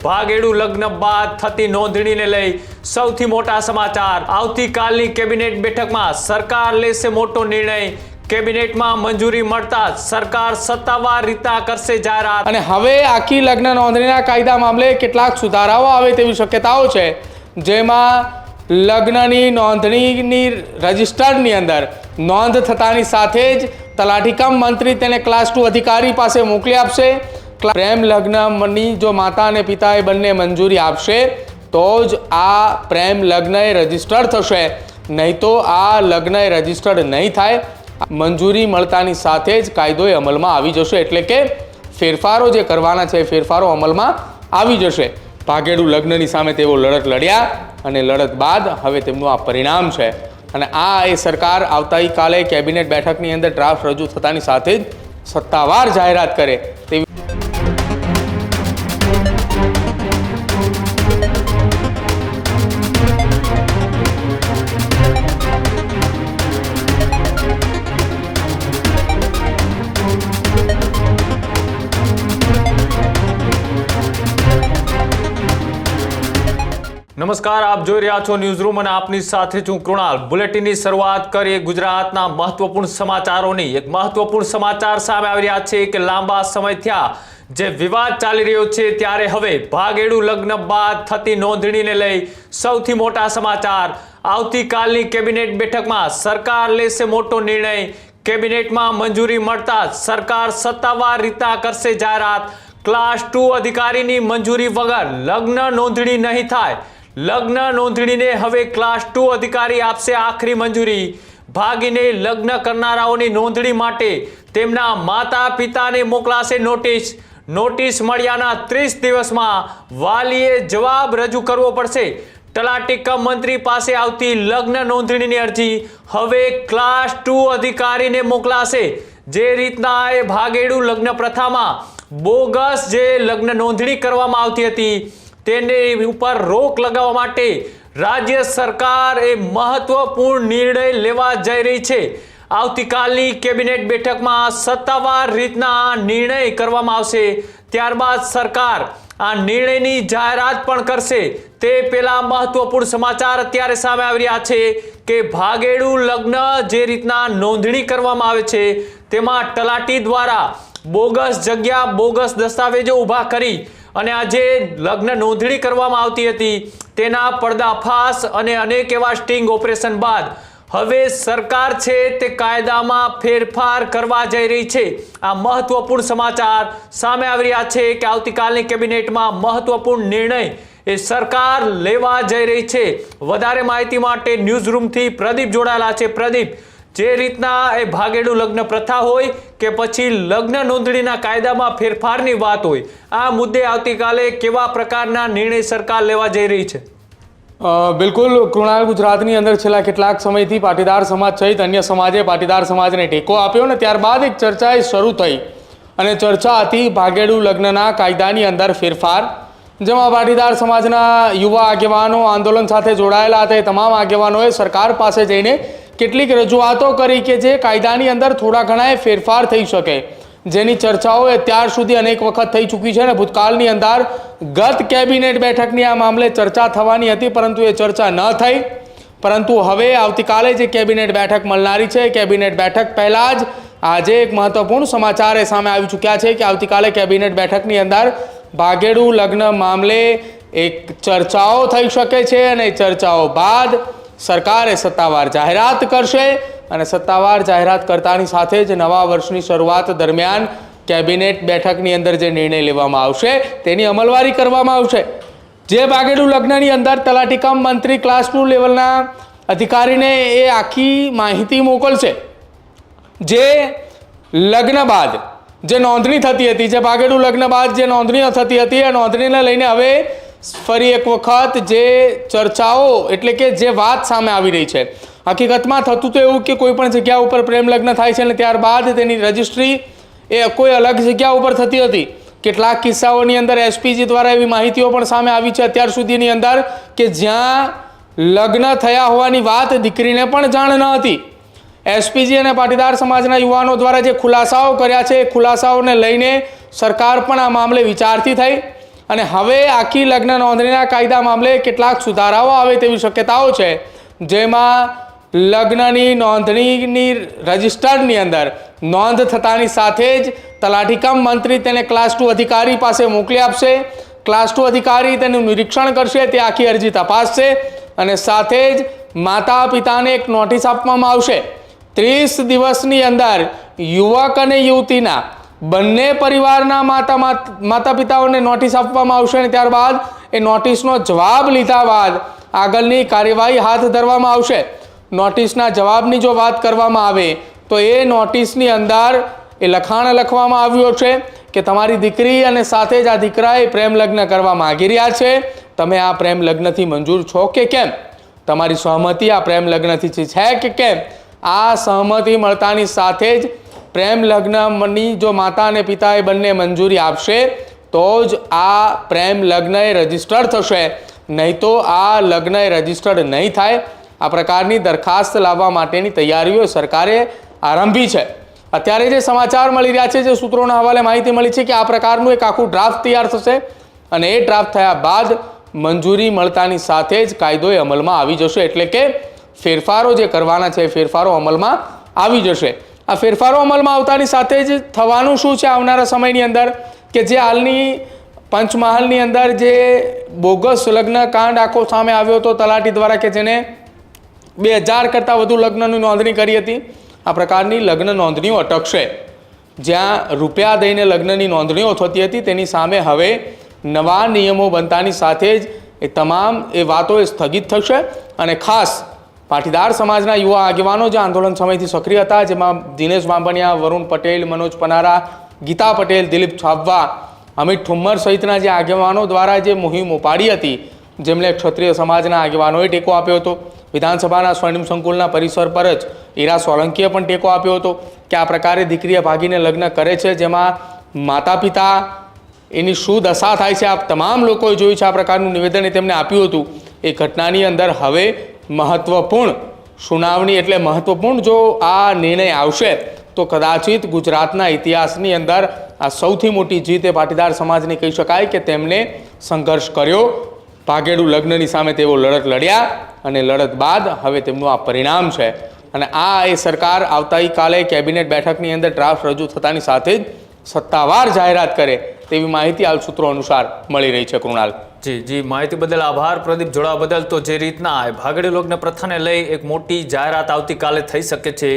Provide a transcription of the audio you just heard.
ભાગેડુ લગ્ન બાદ થતી નોંધણીને લઈ સૌથી મોટા સમાચાર। આવતીકાલની કેબિનેટ બેઠકમાં સરકાર લેશે મોટો નિર્ણય। કેબિનેટમાં મંજૂરી મળતા સરકાર સત્તાવાર રીતના કરશે જાહેરાત। અને હવે આખી લગ્ન નોંધણીના કાયદા મામલે કેટલાક સુધારાઓ આવે તેવી શક્યતાઓ છે, જેમાં લગ્નની નોંધણીની રજિસ્ટરની અંદર નોંધ થતાની સાથે જ તલાટી કમ મંત્રી તેને ક્લાસ 2 અધિકારી પાસે મોકલી આપશે। પ્રેમ લગ્નની જો માતા અને પિતાએ બંને મંજૂરી આપશે તો જ આ પ્રેમ લગ્ન રજિસ્ટર્ડ થશે, નહીં તો આ લગ્ન રજિસ્ટર્ડ નહીં થાય। મંજૂરી મળતાની સાથે જ કાયદો અમલમાં આવી જશે, એટલે કે ફેરફારો જે કરવાના છે ફેરફારો અમલમાં આવી જશે। ભાગેડુ લગ્નની સામે તેઓ લડત લડ્યા અને લડત બાદ હવે તેમનું આ પરિણામ છે, અને આ એ સરકાર આવતીકાલે કેબિનેટ બેઠકની અંદર ડ્રાફ્ટ રજૂ થતાની સાથે જ સત્તાવાર જાહેરાત કરે તેવી નમસ્કાર, આપ જોઈ રહ્યા છો ન્યૂઝ રૂમ અને આપની સાથે છું કૃણાલ। બુલેટિનની શરૂઆત કરીએ ગુજરાતના મહત્વપૂર્ણ સમાચારોની। એક મહત્વપૂર્ણ સમાચાર સામે આવી રહ્યા છે કે લાંબા સમય થયા જે વિવાદ ચાલી રહ્યો છે, ત્યારે હવે ભાગેડુ લગ્ન બાદ થતી નોંધણીને લઈ સૌથી મોટા સમાચાર। આવતીકાલની કેબિનેટ બેઠકમાં સરકાર લેશે મોટો નિર્ણય। કેબિનેટમાં મંજૂરી મળતા સરકાર સત્તાવાર રીતના કરશે જાહેરાત। ક્લાસ 2 અધિકારીની મંજૂરી વગર લગ્ન નોંધણી નહીં થાય। લગ્ન નોંધણીને હવે ક્લાસ 2 અધિકારી આપશે આખરી મંજૂરી। ભાગીને લગ્ન કરનારાઓની નોંધણી માટે તેમના માતા પિતાને મોકલાશે નોટિસ। નોટિસ મળ્યાના 30 દિવસમાં વાલીએ જવાબ રજૂ કરવો પડશે। તલાટી કમ મંત્રી પાસે આવતી લગ્ન નોંધણીની અરજી હવે ક્લાસ 2 અધિકારીને મોકલાશે। જે રીતના એ ભાગેડુ લગ્ન પ્રથામાં બોગસ જે લગ્ન નોંધણી કરવામાં આવતી હતી તેને ઉપર રોક લગાવવા માટે રાજ્ય સરકાર એ મહત્વપૂર્ણ નિર્ણય લેવા જઈ રહી છે। આવતીકાલની કેબિનેટ બેઠકમાં સત્તાવાર રીતના નિર્ણય કરવામાં આવશે, ત્યારબાદ સરકાર આ નિર્ણયની જાહેરાત પણ કરશે। તે પહેલા મહત્વપૂર્ણ સમાચાર અત્યારે સામે આવી રહ્યા છે કે ભાગેડુ લગ્ન જે રીતના નોંધણી કરવામાં આવે છે તેમાં તલાટી દ્વારા બોગસ જગ્યા, બોગસ દસ્તાવેજો ઊભા કરી અને આ જે લગ્ન નોંધણી કરવામાં આવતી હતી તેના પર્દાફાશ અને અનેક એવા સ્ટિંગ ઓપરેશન બાદ હવે સરકાર છે તે કાયદામાં ફેરફાર કરવા જઈ રહી છે। આ મહત્વપૂર્ણ સમાચાર સામે આવી રહ્યા છે કે આવતીકાલની કેબિનેટમાં મહત્વપૂર્ણ નિર્ણય એ સરકાર લેવા જઈ રહી છે। વધારે માહિતી માટે ન્યૂઝ રૂમથી પ્રદીપ જોડાયેલા છે। પ્રદીપ, જે રીતના એ ભાગેડુ લગ્ન પ્રથા હોય કે પછી લગ્ન નોંધણીના કાયદામાં ફેરફારની વાત હોય, આ મુદ્દે આવતીકાલે કેવા પ્રકારના નિર્ણય સરકાર લેવા જઈ રહી છે? બિલકુલ કૃણાલ, ગુજરાતની અંદર છેલ્લા કેટલાક સમયથી પાટીદાર સમાજ સહિત અન્ય સમાજે પાટીદાર સમાજને ટેકો આપ્યો અને ત્યારબાદ એક ચર્ચા શરૂ થઈ, અને ચર્ચા હતી ભાગેડુ લગ્નના કાયદાની અંદર ફેરફાર, જેમાં પાટીદાર સમાજના યુવા આગેવાનો આંદોલન સાથે જોડાયેલા હતા। તમામ આગેવાનોએ સરકાર પાસે જઈને કેટલીક રજૂઆતો કરી કે જે કાયદાની અંદર થોડા ઘણા ફેરફાર થઈ શકે, જેની ચર્ચાઓ અત્યાર સુધી અનેક વખત થઈ ચૂકી છે અને ભૂતકાળની અંદર ગત કેબિનેટ બેઠકની આ મામલે ચર્ચા થવાની હતી, પરંતુ એ ચર્ચા ન થઈ। પરંતુ હવે આવતીકાલે જે કેબિનેટ બેઠક મળનારી છે, કેબિનેટ બેઠક પહેલાં જ આજે એક મહત્વપૂર્ણ સમાચાર એ સામે આવી ચૂક્યા છે કે આવતીકાલે કેબિનેટ બેઠકની અંદર ભાગેડુ લગ્ન મામલે એક ચર્ચાઓ થઈ શકે છે અને ચર્ચાઓ બાદ સરકારે સત્તાવાર જાહેરાત કરશે, અને સત્તાવાર જાહેરાત કરતાની સાથે જ નવા વર્ષની શરૂઆત દરમિયાન કેબિનેટ બેઠકની અંદર જે નિર્ણય લેવામાં આવશે તેની અમલવારી કરવામાં આવશે। જે ભાગેડુ લગ્નની અંદર તલાટી કમ મંત્રી ક્લાસ 2 લેવલના અધિકારીને એ આખી માહિતી મોકલશે। જે લગ્ન બાદ જે નોંધણી થતી હતી, જે ભાગેડુ લગ્ન બાદ જે નોંધણી થતી હતી, એ નોંધણીને લઈને હવે ફરી એક વખત જે ચર્ચાઓ એટલે કે જે વાત સામે આવી રહી છે, હકીકતમાં થતું તો એવું કે કોઈ પણ જગ્યા ઉપર પ્રેમ લગ્ન થાય છે અને ત્યારબાદ તેની રજિસ્ટ્રી એ કોઈ અલગ જગ્યા ઉપર થતી હતી। કેટલાક કિસ્સાઓની અંદર એસપીજી દ્વારા એવી માહિતીઓ પણ સામે આવી છે અત્યાર સુધીની અંદર કે જ્યાં લગ્ન થયા હોવાની વાત દીકરીને પણ જાણ ન હતી। એસપીજી અને પાટીદાર સમાજના યુવાનો દ્વારા જે ખુલાસાઓ કર્યા છે એ ખુલાસાઓને લઈને સરકાર પણ આ મામલે વિચારતી થઈ અને હવે આખી લગ્ન નોંધણીના કાયદા મામલે કેટલાક સુધારાઓ આવે તેવી શક્યતાઓ છે, જેમાં લગ્નની નોંધણીની રજિસ્ટરની અંદર નોંધ થતાની સાથે જ તલાટી કમ મંત્રી તેને ક્લાસ 2 અધિકારી પાસે મોકલી આપશે. ક્લાસ 2 અધિકારી તેનું નિરીક્ષણ કરશે, તે આખી અરજી તપાસશે અને સાથે જ માતા પિતાને એક નોટિસ આપવામાં આવશે. 30 દિવસની અંદર યુવક અને યુવતીના બંને પરિવારના માતા પિતાઓને નોટિસ આપવામાં આવશે અને ત્યારબાદ એ નોટિસનો જવાબ લીધા બાદ આગળની કાર્યવાહી હાથ ધરવામાં આવશે. નોટિસના જવાબની જો વાત કરવામાં આવે તો એ નોટિસની અંદર એ લખાણ લખવામાં આવ્યું છે કે તમારી દીકરી અને સાથે જ આ દીકરાએ પ્રેમ લગ્ન કરવા માગી રહ્યા છે, તમે આ પ્રેમ લગ્નથી મંજૂર છો કે કેમ? તમારી સહમતિ આ પ્રેમ લગ્નથી છે કે કેમ? આ સહમતિ મળતાની સાથે જ પ્રેમ લગ્નની જો માતા અને પિતાએ બંને મંજૂરી આપશે તો જ આ પ્રેમ લગ્ન એ રજિસ્ટર્ડ થશે, નહીં તો આ લગ્ન એ રજિસ્ટર્ડ નહીં થાય. આ પ્રકારની દરખાસ્ત લાવવા માટેની તૈયારીઓ સરકારે આરંભી છે. અત્યારે જે સમાચાર મળી રહ્યા છે, જે સૂત્રોના હવાલે માહિતી મળી છે કે આ પ્રકારનું એક આખું ડ્રાફ્ટ તૈયાર થશે અને એ ડ્રાફ્ટ થયા બાદ મંજૂરી મળતાની સાથે જ કાયદો એ અમલમાં આવી જશે. એટલે કે ફેરફારો જે કરવાના છે એ ફેરફારો અમલમાં આવી જશે. આ ફેરફારો અમલમાં આવતાની સાથે જ થવાનું શું છે આવનારા સમયની અંદર કે જે હાલની પંચમહાલની અંદર જે બોગસ લગ્ન કાંડ આખો સામે આવ્યો હતો તલાટી દ્વારા, કે જેને 2000 કરતાં વધુ લગ્નની નોંધણી કરી હતી, આ પ્રકારની લગ્ન નોંધણીઓ અટકશે. જ્યાં રૂપિયા દઈને લગ્નની નોંધણીઓ થતી હતી તેની સામે હવે નવા નિયમો બનતાની સાથે જ એ તમામ એ વાતો એ સ્થગિત થશે. અને ખાસ પાટીદાર સમાજના યુવા આગેવાનો જે આંદોલન સમયથી સક્રિય હતા, જેમાં દિનેશ બાંભણિયા, વરુણ પટેલ, મનોજ પનારા, ગીતા પટેલ, દિલીપ છાબવા, અમિત ઠુમ્મર સહિતના જે આગેવાનો દ્વારા જે મુહિમ ઉપાડી હતી, જેમણે ક્ષત્રિય સમાજના આગેવાનોએ ટેકો આપ્યો હતો. વિધાનસભાના સ્વર્ણિમ સંકુલના પરિસર પર જ ઈરા સોલંકીએ પણ ટેકો આપ્યો હતો કે આ પ્રકારે દીકરીએ ભાગીને લગ્ન કરે છે, જેમાં માતા પિતા એની શું દશા થાય છે, આ તમામ લોકોએ જોયું છે. આ પ્રકારનું નિવેદન તેમને આપ્યું હતું. એ ઘટનાની અંદર હવે મહત્વપૂર્ણ સુનાવણી એટલે મહત્વપૂર્ણ જો આ નિર્ણય આવશે તો કદાચિત ગુજરાતના ઇતિહાસની અંદર આ સૌથી મોટી જીત એ પાટીદાર સમાજને કહી શકાય કે તેમને સંઘર્ષ કર્યો, ભાગેડુ લગ્નની સામે તેઓ લડત લડ્યા અને લડત બાદ હવે તેમનું આ પરિણામ છે. અને આ એ સરકાર આવતીકાલે કેબિનેટ બેઠકની અંદર ડ્રાફ્ટ રજૂ થતાની સાથે જ સત્તાવાર જાહેરાત કરે તેવી માહિતી હાલ સૂત્રો અનુસાર મળી રહી છે. કૃણાલ જી, માહિતી બદલ આભાર. પ્રદીપ, જોડાવા બદલ. તો જે રીતના ભાગેડુ લગ્ન પ્રથાને લઈ એક મોટી જાહેરાત આવતીકાલે થઈ શકે છે.